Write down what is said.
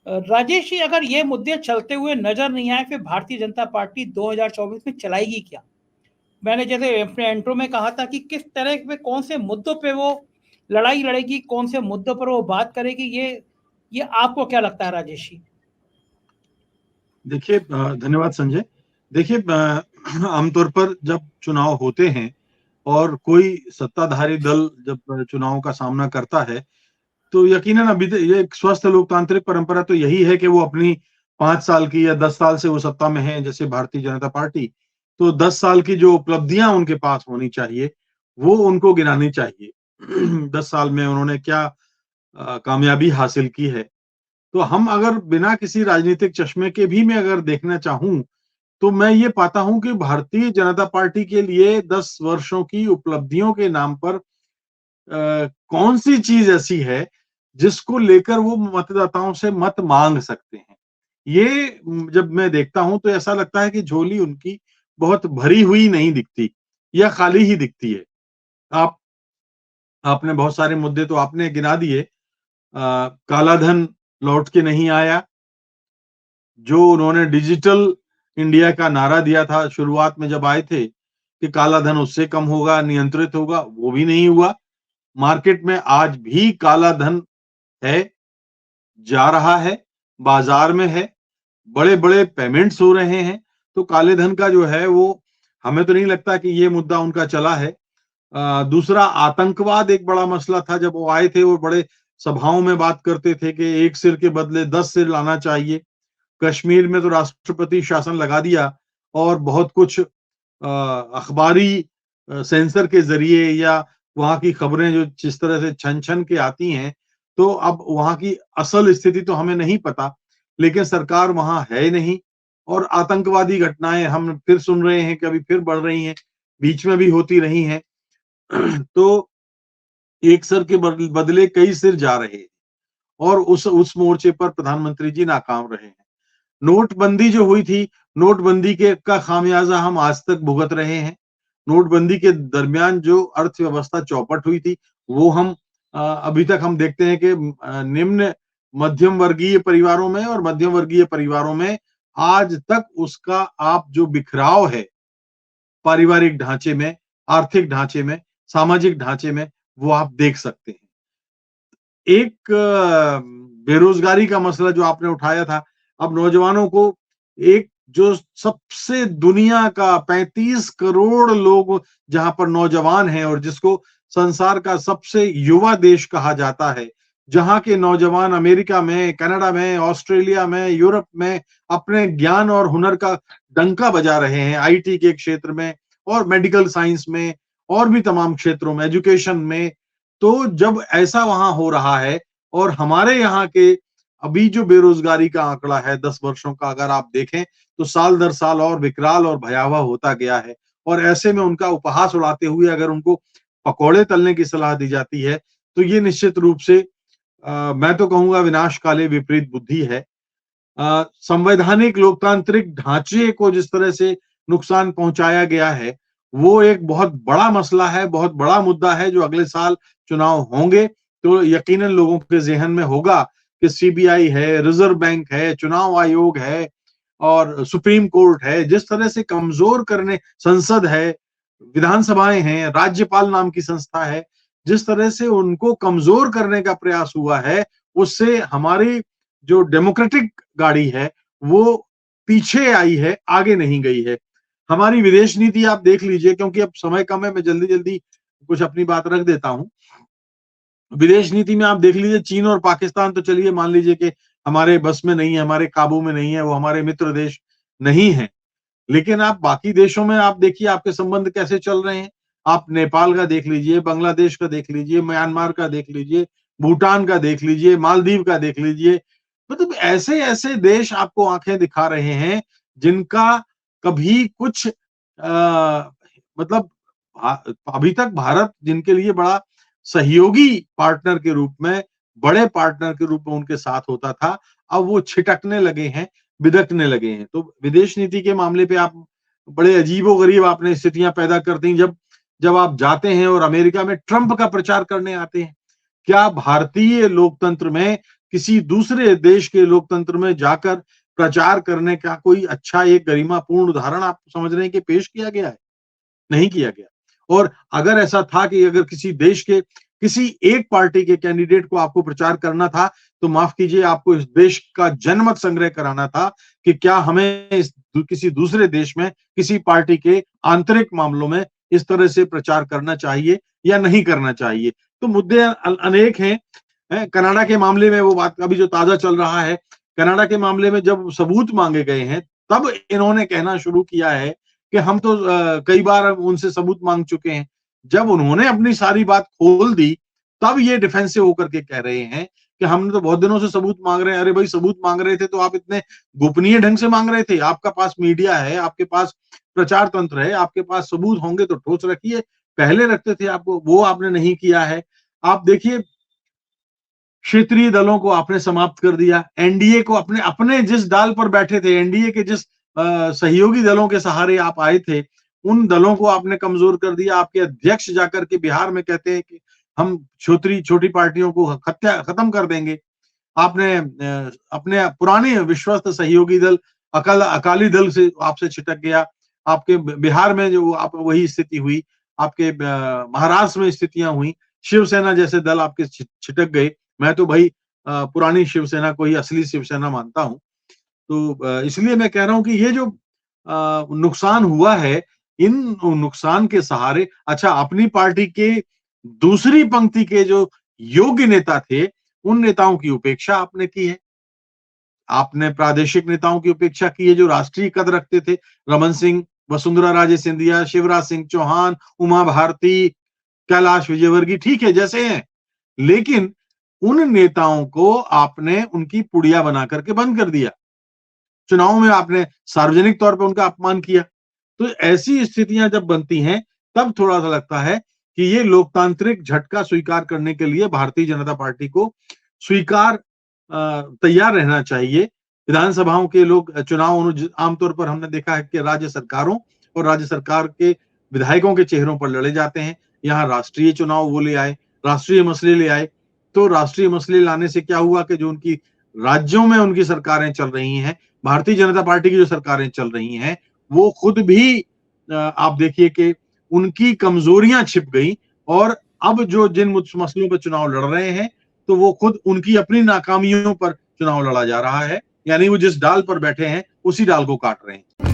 राजेश जी, अगर ये मुद्दे चलते हुए नजर नहीं आए, फिर भारतीय जनता पार्टी 2024 में चलाएगी क्या? मैंने जैसे अपने इंट्रो में कहा था कि किस तरह पे, कौन से मुद्दों पे वो लड़ाई लड़ेगी, कौन से मुद्दों पर वो बात करेगी, ये आपको क्या लगता है राजेश जी? देखिए, धन्यवाद संजय। देखिए, आमतौर पर जब चुनाव होते हैं और कोई सत्ताधारी दल जब चुनाव का सामना करता है, तो यकीनन अभी ये एक स्वस्थ लोकतांत्रिक परंपरा तो यही है कि वो अपनी 5 साल की या 10 साल से वो सत्ता में है, जैसे भारतीय जनता पार्टी, तो 10 साल की जो उपलब्धियां उनके पास होनी चाहिए वो उनको गिनानी चाहिए। 10 साल में उन्होंने क्या कामयाबी हासिल की है। तो हम अगर बिना किसी राजनीतिक चश्मे के भी मैं अगर देखना चाहूं, तो मैं ये पाता हूं कि भारतीय जनता पार्टी के लिए 10 वर्षों की उपलब्धियों के नाम पर कौन सी चीज ऐसी है जिसको लेकर वो मतदाताओं से मत मांग सकते हैं। ये जब मैं देखता हूं तो ऐसा लगता है कि झोली उनकी बहुत भरी हुई नहीं दिखती या खाली ही दिखती है। आप आपने बहुत सारे मुद्दे तो आपने गिना दिए। काला धन लौट के नहीं आया। जो उन्होंने डिजिटल इंडिया का नारा दिया था शुरुआत में जब आए थे कि काला धन उससे कम होगा, नियंत्रित होगा, वो भी नहीं हुआ। मार्केट में आज भी काला धन है, जा रहा है, बाजार में है, बड़े-बड़े पेमेंट्स हो रहे हैं। तो काले धन का जो है वो हमें तो नहीं लगता कि ये मुद्दा उनका चला है। दूसरा, आतंकवाद एक बड़ा मसला था। जब वो आए थे वो बड़े सभाओं में बात करते थे कि एक सिर के बदले 10 सिर लाना चाहिए। कश्मीर में तो राष्ट्रपति शासन लगा दिया और बहुत कुछ अखबारी सेंसर के जरिए या वहां की खबरें जो जिस तरह से छन छन के आती हैं, तो अब वहां की असल स्थिति तो हमें नहीं पता, लेकिन सरकार वहां है नहीं। और आतंकवादी घटनाएं हम फिर सुन रहे हैं कि अभी फिर बढ़ रही हैं, बीच में भी होती रही हैं। तो एक सिर के बदले कई सिर जा रहे हैं और उस मोर्चे पर प्रधानमंत्री जी नाकाम रहे हैं। नोटबंदी जो हुई थी, नोटबंदी के का खामियाजा हम आज तक भुगत रहे हैं। नोटबंदी के दरमियान जो अर्थव्यवस्था चौपट हुई थी, वो हम अभी तक हम देखते हैं कि निम्न मध्यम वर्गीय परिवारों में और मध्यम वर्गीय परिवारों में आज तक उसका आप जो बिखराव है पारिवारिक ढांचे में, आर्थिक ढांचे में, सामाजिक ढांचे में, वो आप देख सकते हैं। एक बेरोजगारी का मसला जो आपने उठाया था, अब नौजवानों को एक जो सबसे दुनिया का 35 करोड़ लोग जहां पर नौजवान हैं और जिसको संसार का सबसे युवा देश कहा जाता है, जहां के नौजवान अमेरिका में, कनाडा में, ऑस्ट्रेलिया में, यूरोप में अपने ज्ञान और हुनर का डंका बजा रहे हैं, आईटी के क्षेत्र में और मेडिकल साइंस में और भी तमाम क्षेत्रों में, एजुकेशन में। तो जब ऐसा वहां हो रहा है और हमारे यहाँ के अभी जो बेरोजगारी का आंकड़ा है 10 वर्षों का अगर आप देखें, तो साल दर साल और विकराल और भयावह होता गया है। और ऐसे में उनका उपहास उड़ाते हुए अगर उनको पकौड़े तलने की सलाह दी जाती है, तो ये निश्चित रूप से मैं तो कहूंगा विनाश काले विपरीत बुद्धि है। संवैधानिक लोकतांत्रिक ढांचे को जिस तरह से नुकसान पहुंचाया गया है, वो एक बहुत बड़ा मसला है, बहुत बड़ा मुद्दा है जो अगले साल चुनाव होंगे तो यकीनन लोगों के जेहन में होगा कि सीबीआई है, रिजर्व बैंक है, चुनाव आयोग है और सुप्रीम कोर्ट है, जिस तरह से कमजोर करने, संसद है, विधानसभाएं हैं, राज्यपाल नाम की संस्था है, जिस तरह से उनको कमजोर करने का प्रयास हुआ है, उससे हमारी जो डेमोक्रेटिक गाड़ी है वो पीछे आई है, आगे नहीं गई है। हमारी विदेश नीति आप देख लीजिए, क्योंकि अब समय कम है, मैं जल्दी जल्दी कुछ अपनी बात रख देता हूं। विदेश नीति में आप देख लीजिए, चीन और पाकिस्तान तो चलिए मान लीजिए कि हमारे बस में नहीं है, हमारे काबू में नहीं है, वो हमारे मित्र देश नहीं है। लेकिन आप बाकी देशों में आप देखिए आपके संबंध कैसे चल रहे हैं। आप नेपाल का देख लीजिए, बांग्लादेश का देख लीजिए, म्यांमार का देख लीजिए, भूटान का देख लीजिए, मालदीव का देख लीजिए। मतलब ऐसे ऐसे देश आपको आंखें दिखा रहे हैं जिनका कभी कुछ मतलब अभी तक भारत जिनके लिए बड़ा सहयोगी पार्टनर के रूप में, बड़े पार्टनर के रूप में उनके साथ होता था, अब वो छिटकने लगे हैं, बिदकने लगे हैं। तो विदेश नीति के मामले पे आप बड़े अजीबोगरीब आपने स्थितियां पैदा कर दी। जब जब आप जाते हैं और अमेरिका में ट्रंप का प्रचार करने आते हैं, क्या भारतीय लोकतंत्र में किसी दूसरे देश के लोकतंत्र में जाकर प्रचार करने का कोई अच्छा एक गरिमापूर्ण उदाहरण आप समझ रहे हैं कि पेश किया गया है? नहीं किया गया। और अगर ऐसा था कि अगर किसी देश के किसी एक पार्टी के कैंडिडेट को आपको प्रचार करना था, तो माफ कीजिए, आपको इस देश का जनमत संग्रह कराना था कि क्या हमें किसी दूसरे देश में किसी पार्टी के आंतरिक मामलों में इस तरह से प्रचार करना चाहिए या नहीं करना चाहिए। तो मुद्दे अनेक हैं। कनाडा के मामले में वो बात अभी जो ताजा चल रहा है, कनाडा के मामले में जब सबूत मांगे गए हैं, तब इन्होंने कहना शुरू किया है कि हम तो कई बार उनसे सबूत मांग चुके हैं। जब उन्होंने अपनी सारी बात खोल दी, तब ये डिफेंसिव होकर के कह रहे हैं कि हमने तो बहुत दिनों से सबूत मांग रहे हैं। अरे भाई, सबूत मांग रहे थे तो आप इतने गोपनीय ढंग से मांग रहे थे? आपका पास मीडिया है, आपके पास प्रचार तंत्र है, आपके पास सबूत होंगे तो ठोस रखिए। पहले रखते थे आपको, वो आपने नहीं किया है। आप देखिए, क्षेत्रीय दलों को आपने समाप्त कर दिया। एनडीए को अपने अपने जिस डाल पर बैठे थे, एनडीए के जिस सहयोगी दलों के सहारे आप आए थे, उन दलों को आपने कमजोर कर दिया। आपके अध्यक्ष जाकर के बिहार में कहते हैं कि हम छोटी पार्टियों को खत्म कर देंगे। आपने अपने पुराने विश्वस्त सहयोगी दल अकाली दल से आपसे छिटक गया। आपके बिहार में जो आप वही स्थिति हुई, आपके महाराष्ट्र में स्थितियां हुई, शिवसेना जैसे दल आपके छिटक गए। मैं तो भाई पुरानी शिवसेना को ही असली शिवसेना मानता हूं। तो इसलिए मैं कह रहा हूं कि ये जो नुकसान हुआ है, इन नुकसान के सहारे अच्छा अपनी पार्टी के दूसरी पंक्ति के जो योग्य नेता थे, उन नेताओं की उपेक्षा आपने की है। आपने प्रादेशिक नेताओं की उपेक्षा की है जो राष्ट्रीय कद रखते थे। रमन सिंह, वसुंधरा राजे सिंधिया, शिवराज सिंह चौहान, उमा भारती, कैलाश विजयवर्गीय, ठीक है जैसे हैं, लेकिन उन नेताओं को आपने उनकी पुड़िया बना करके बंद कर दिया। चुनाव में आपने सार्वजनिक तौर पर उनका अपमान किया। तो ऐसी स्थितियां जब बनती हैं, तब थोड़ा सा लगता है कि ये लोकतांत्रिक झटका स्वीकार करने के लिए भारतीय जनता पार्टी को तैयार रहना चाहिए। विधानसभाओं के लोग चुनाव आमतौर पर हमने देखा है कि राज्य सरकारों और राज्य सरकार के विधायकों के चेहरों पर लड़े जाते हैं। यहाँ राष्ट्रीय चुनाव वो ले आए, राष्ट्रीय मसले ले आए। तो राष्ट्रीय मसले लाने से क्या हुआ कि जो उनकी राज्यों में उनकी सरकारें चल रही हैं, भारतीय जनता पार्टी की जो सरकारें चल रही हैं, वो खुद भी आप देखिए कि उनकी कमजोरियां छिप गई। और अब जो जिन मसलों पर चुनाव लड़ रहे हैं, तो वो खुद उनकी अपनी नाकामियों पर चुनाव लड़ा जा रहा है। यानी वो जिस डाल पर बैठे हैं, उसी डाल को काट रहे हैं।